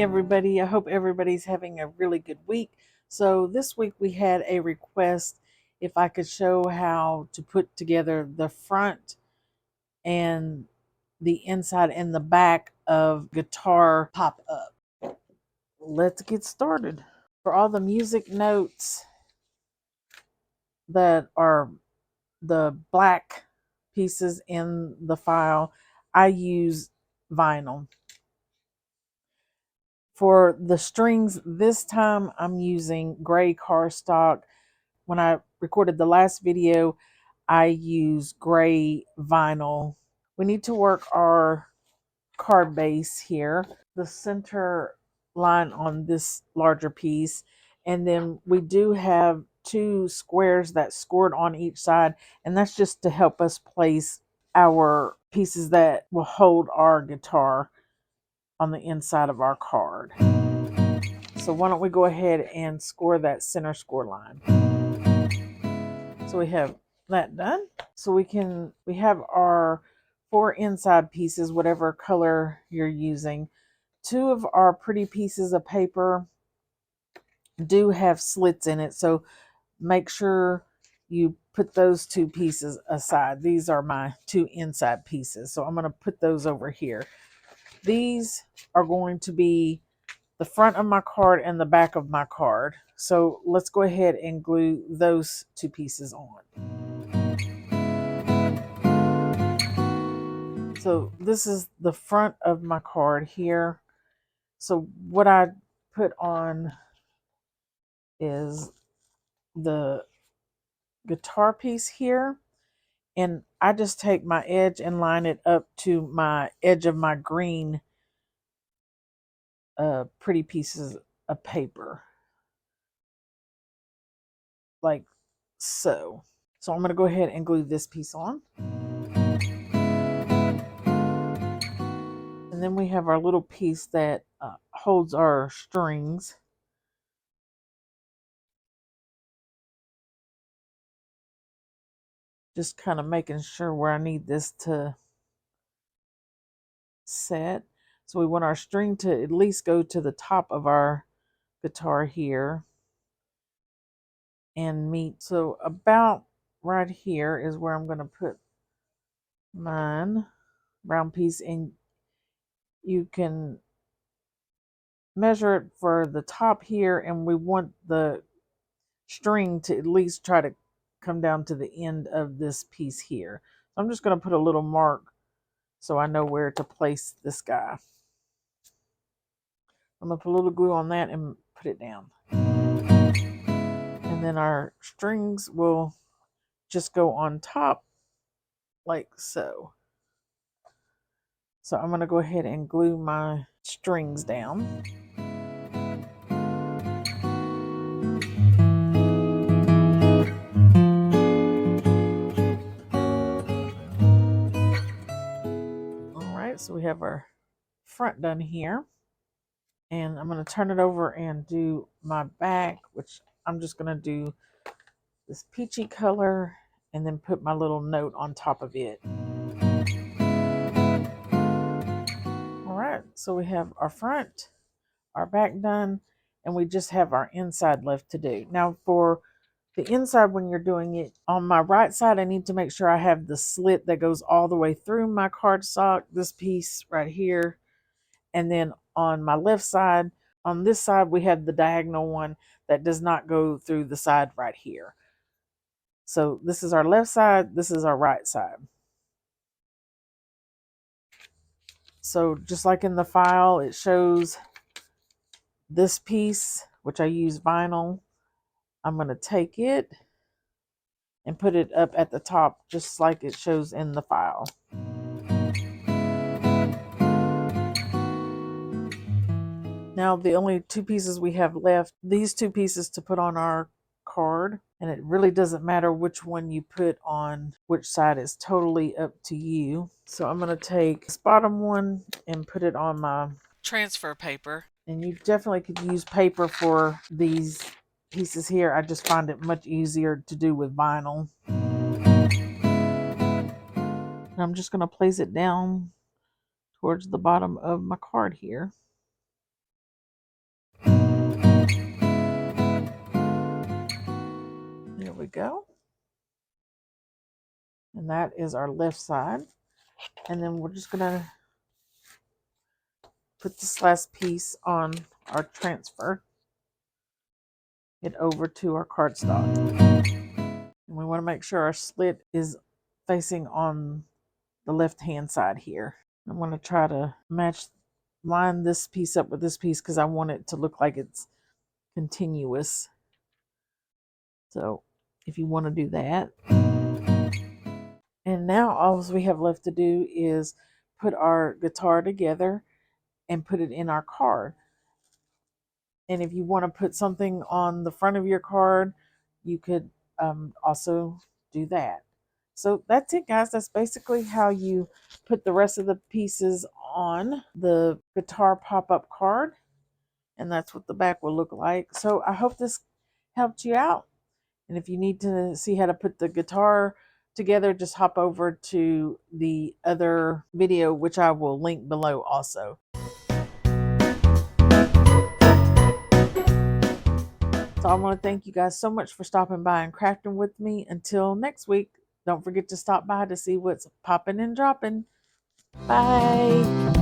everybody. I hope everybody's having a really good week. So this week we had a request if I could show how to put together the front and the inside and the back of guitar pop-up. Let's get started. For all the music notes that are the black pieces in the file, I use vinyl. For the strings this time, I'm using gray cardstock. When I recorded the last video, I used gray vinyl. We need to work our card base here, the center line on this larger piece, and then we do have two squares that scored on each side, and that's just to help us place our pieces that will hold our guitar on the inside of our card. So why don't we go ahead and score that center score line. So we have that done. So we have our 4 inside pieces, whatever color you're using. 2 of our pretty pieces of paper do have slits in it, so make sure you put those 2 pieces aside. These are my 2 inside pieces, so I'm going to put those over here. These are going to be the front of my card and the back of my card. So let's go ahead and glue those 2 pieces on. So this is the front of my card here. So what I put on is the guitar piece here, and I just take my edge and line it up to my edge of my green pretty pieces of paper, like so. So I'm going to go ahead and glue this piece on. And then we have our little piece that holds our strings. Just kind of making sure where I need this to set. So we want our string to at least go to the top of our guitar here and meet. So about right here is where I'm going to put mine round piece, and you can measure it for the top here, and we want the string to at least try to come down to the end of this piece here. So I'm just going to put a little mark so I know where to place this guy. I'm going to put a little glue on that and put it down. And then our strings will just go on top like so. So I'm going to go ahead and glue my strings down. Alright, so we have our front done here. And I'm going to turn it over and do my back, which I'm just going to do this peachy color and then put my little note on top of it. Alright, so we have our front, our back done, and we just have our inside left to do. Now for the inside, when you're doing it, on my right side, I need to make sure I have the slit that goes all the way through my cardstock, this piece right here. And then on my left side, on this side, we have the diagonal one that does not go through the side right here. So this is our left side, this is our right side. So just like in the file, it shows this piece, which I use vinyl. I'm going to take it and put it up at the top, just like it shows in the file. Now the only 2 pieces we have left, these 2 pieces to put on our card, and it really doesn't matter which one you put on which side, is totally up to you. So I'm going to take this bottom one and put it on my transfer paper, and you definitely could use paper for these pieces here. I just find it much easier to do with vinyl. And I'm just going to place it down towards the bottom of my card here. we go. And that is our left side. And then we're just gonna put this last piece on our transfer it over to our cardstock. And we want to make sure our slit is facing on the left hand side here. I'm going to try to line this piece up with this piece because I want it to look like it's continuous. So if you want to do that. And now all we have left to do is put our guitar together and put it in our card. And if you want to put something on the front of your card, you could also do that. So that's it, guys. That's basically how you put the rest of the pieces on the guitar pop-up card. And that's what the back will look like. So I hope this helped you out. And if you need to see how to put the guitar together, just hop over to the other video, which I will link below also. So I want to thank you guys so much for stopping by and crafting with me. Until next week, don't forget to stop by to see what's popping and dropping. Bye.